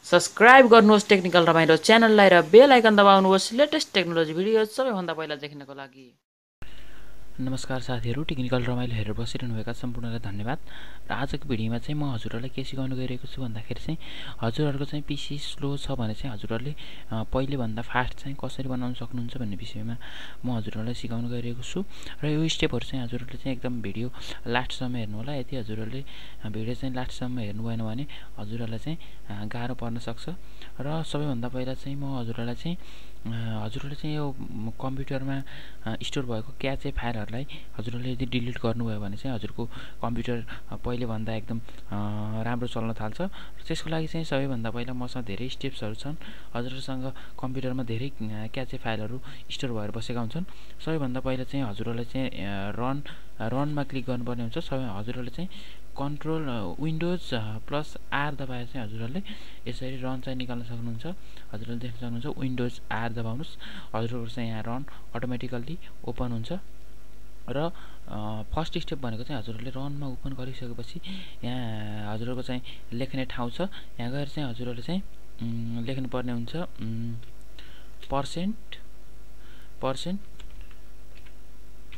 Subscribe गर्नुहोस् technical रमाइलो च्यानललाई र बेल आइकन दबाउनुहोस् लेटेस्ट टेक्नोलोजी भिडियो सबैभन्दा पहिला देख्नको लागि। नमस्कार साथीहरु, टेक्निकल रमाइलो हेरेर बसिरहनुभएका सम्पूर्णलाई धन्यवाद। र आजको भिडियोमा चाहिँ म हजुरहरुलाई के सिकाउन गइरहेको छु भन्दाखेरि चाहिँ हजुरहरुको चाहिँ पीसी स्लो छ भने चाहिँ हजुरहरुले पहिले भन्दा फास्ट चाहिँ कसरी बनाउन सक्नुहुन्छ भन्ने विषयमा म हजुरहरुलाई सिकाउन गइरहेको छु। र यो स्टेपहरु चाहिँ हजुरहरुले चाहिँ एकदम भिडियो लास्टसम्म हेर्नु होला। यदि हजुरहरुले भिडियो चाहिँ लास्टसम्म हेर्नु भएन भने हजुरहरुलाई चाहिँ गाह्रो पर्न सक्छ। र सबैभन्दा पहिला चाहिँ म हजुरहरुलाई चाहिँ यो कम्प्युटरमा स्टोर भएको क्याचे फाइलहरुलाई हजुरहरुले यदि डिलिट गर्नुभयो भने चाहिँ हजुरको कम्प्युटर पहिले भन्दा एकदम राम्रो चल्न थाल्छ। र त्यसको लागि चाहिँ सबैभन्दा पहिला मसँग धेरै स्टेप्सहरु छन्। हजुरहरुसँग कम्प्युटरमा धेरै क्याचे फाइलहरु स्टोर भएर बसेका हुन्छन्। सबैभन्दा पहिला चाहिँ हजुरहरुले चाहिँ रनमा क्लिक गर्नुपर्ने हुन्छ। हजुरहरुले चाहिँ कन्ट्रोल विन्डोज प्लस आर दबाएर चाहिँ हजुरहरुले यसरी रन चाहिँ निकाल्न सक्नुहुन्छ। हजुरहरुले देख्न सक्नुहुन्छ विन्डोज आर दबाउनुस्, हजुरहरुको चाहिँ यहाँ रन अटोमेटिकल्ली ओपन हुन्छ। र फर्स्ट स्टेप भनेको चाहिँ हजुरहरुले रनमा ओपन गरिसकेपछि यहाँ हजुरहरुको चाहिँ लेख्ने ठाउँ छ। यहाँ गएर चाहिँ हजुरहरुले चाहिँ लेख्नु पर्ने हुन्छ पर्सेन्ट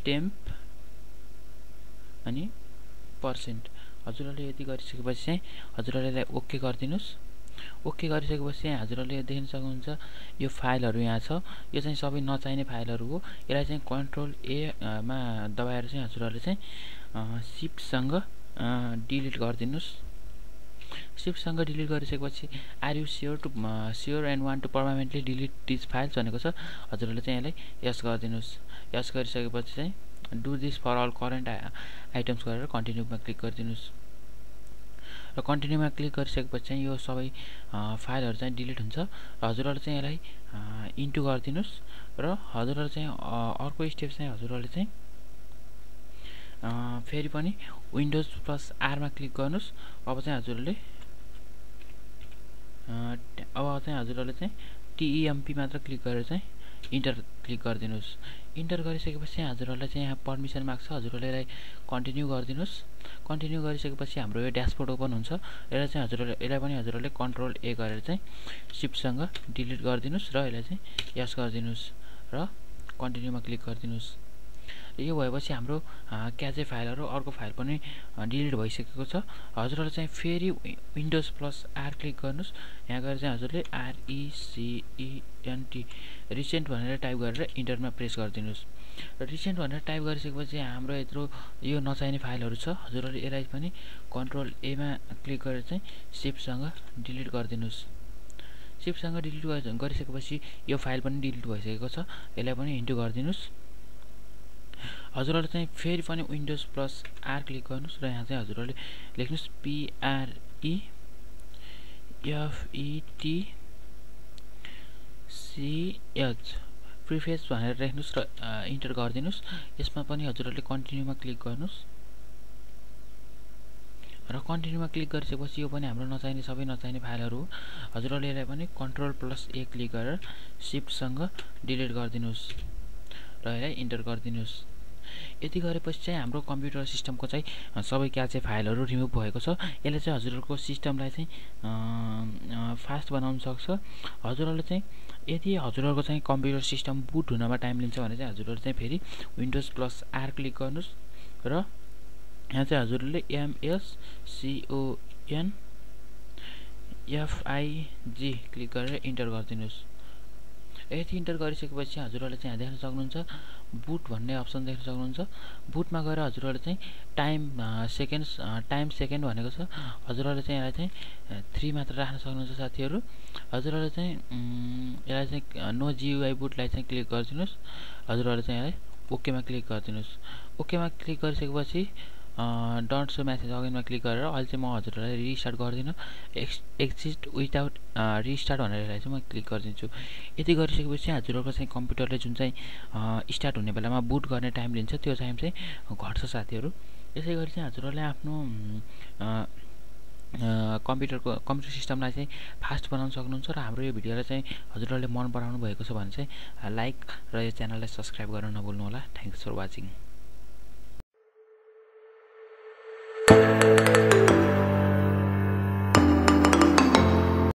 टेम्प अनि पर्सेन्ट। हजुरहरुले यति गरिसकेपछि चाहिँ हजुरहरुले ओके गरिदिनुस्। ओके गरिसकेपछि हजुरहरुले देख्न सक्नुहुन्छ यो फाइलहरु यहाँ छ। यो चाहिँ सबै नचाहिने फाइलहरु हो। यसलाई चाहिँ कन्ट्रोल ए मा दबाएर चाहिँ हजुरहरुले चाहिँ शिफ्ट सँग डिलिट गरिदिनुस्। शिफ्ट सँग डिलिट गरिसकेपछि are you sure and want to permanently delete this files भनेको छ। हजुरहरुले चाहिँ यसलाई यस गरिदिनुस्। यस गरिसकेपछि चाहिँ do this for all current items गरेर कन्टिन्युमा क्लिक गरिदिनुस्। र कन्टिन्युमा क्लिक गरिसकेपछि चाहिँ यो सबै फाइलहरु चाहिँ डिलिट हुन्छ। र हजुरहरुले चाहिँ यसलाई इन्टु गरिदिनुस्। र हजुरहरुले चाहिँ अर्को स्टेप चाहिँ हजुरहरुले चाहिँ फेरि पनि विन्डोज प्लस आर मा क्लिक गर्नुस्। अब चाहिँ हजुरहरुले चाहिँ टीईएमपी मात्र क्लिक गरेर चाहिँ इन्टर क्लिक गरिदिनुस्। इन्टर गरिसकेपछि हजुरहरुलाई चाहिँ यहाँ परमिसन माग्छ। हजुरहरुले यसलाई कन्टिन्यु गरिदिनुस्। कन्टिन्यु गरिसकेपछि हाम्रो यो ड्याशबोर्ड ओपन हुन्छ। यसलाई चाहिँ यसलाई पनि हजुरहरुले कन्ट्रोल ए गरेर चाहिँ शिफ्ट सँग डिलिट गरिदिनुस् र यसलाई चाहिँ यस गरिदिनुस् र कन्टिन्युमा क्लिक गरिदिनुस्। यो भएपछि हाम्रो क्याचे फाइलहरु अर्को फाइल पनि डिलिट भइसकेको छ। हजुरहरुले चाहिँ फेरि विन्डोज प्लस आर क्लिक गर्नुस्। यहाँ गएर चाहिँ हजुरले RECENT रिसेन्ट भनेर टाइप गरेर इन्टरमा प्रेस गरिदिनुस्। र रिसेन्ट भनेर टाइप गरिसकेपछि हाम्रो यत्रो यो नचाहिने फाइलहरु छ। हजुरहरुले यसलाई पनि कन्ट्रोल ए मा क्लिक गरेर चाहिँ शिफ्ट सँग डिलिट गरिदिनुस्। शिफ्ट सँग डिलिट गरिसकेपछि यो फाइल पनि डिलिट भइसकेको छ। यसलाई पनि इन्टु गरिदिनुस्। हजुरहरुले चाहिँ फेरि पनि विन्डोज प्लस आर क्लिक गर्नुस्। र यहाँ चाहिँ हजुरहरुले लेख्नुस् PREFETCH प्रिफेस भनेर लेख्नुस् र इन्टर गरिदिनुस्। यसमा पनि हजुरहरुले कन्टिन्युमा क्लिक गर्नुस्। र कन्टिन्युमा क्लिक गरिसकेपछि यो पनि हाम्रो नचाहिने सबै नचाहिने फाइलहरु हो। हजुरहरुले यसलाई पनि कन्ट्रोल प्लस ए क्लिक गरेर शिफ्ट सँग डिलिट गरिदिनुस् र यसलाई इन्टर गरिदिनुस्। यति गरेपछि चाहिँ हाम्रो कम्प्युटर सिस्टमको चाहिँ सबै क्याचे फाइलहरु रिमुभ भएको छ। यसले चाहिँ हजुरहरुको सिस्टमलाई चाहिँ फास्ट बनाउन सक्छ। हजुरहरुले चाहिँ यदि हजुरहरुको चाहिँ कम्प्युटर सिस्टम बुट हुनमा टाइम लिन्छ भने चाहिँ हजुरहरुले चाहिँ फेरि विन्डोज प्लस आर क्लिक गर्नुस्। र यहाँ चाहिँ हजुरहरुले MSCONFIG क्लिक गरेर इन्टर गरिदिनुस्। यति इन्टर गरिसकेपछि हजुरहरुले चाहिँ यहाँ देख्न सक्नुहुन्छ बुट भन्ने अप्सन देख्न सक्नुहुन्छ। बुटमा गएर हजुरहरुले चाहिँ टाइम सेकेन्ड भनेको छ। हजुरहरुले चाहिँ यसलाई चाहिँ 3 मात्र राख्न सक्नुहुन्छ साथीहरु। हजुरहरुले चाहिँ यसलाई चाहिँ नो GUI बुटलाई चाहिँ क्लिक गरिदिनुस्। हजुरहरुले चाहिँ यसलाई ओके मा क्लिक गरिदिनुस्। ओके मा क्लिक गरिसकेपछि डोन्ट शो मेसेज अगेनमा क्लिक गरेर अहिले चाहिँ म हजुरहरुलाई रिस्टार्ट गर्दिन। एक्जिट विदाउट रिस्टार्ट भनेर यसलाई चाहिँ म क्लिक गरिदिन्छु। यति गरिसकेपछि हजुरहरुको चाहिँ कम्प्युटरले जुन चाहिँ स्टार्ट हुने बेलामा बुट गर्ने टाइम लिन्छ त्यो टाइम चाहिँ घट्छ साथीहरु। यसै गरी चाहिँ हजुरहरुले आफ्नो कम्प्युटर सिस्टमलाई चाहिँ फास्ट बनाउन सक्नुहुन्छ। र हाम्रो यो भिडियोलाई चाहिँ हजुरहरुले मन पराउनु भएको छ भने चाहिँ लाइक र यो च्यानललाई सब्स्क्राइब गर्न नभुल्नु होला। Thanks for watching.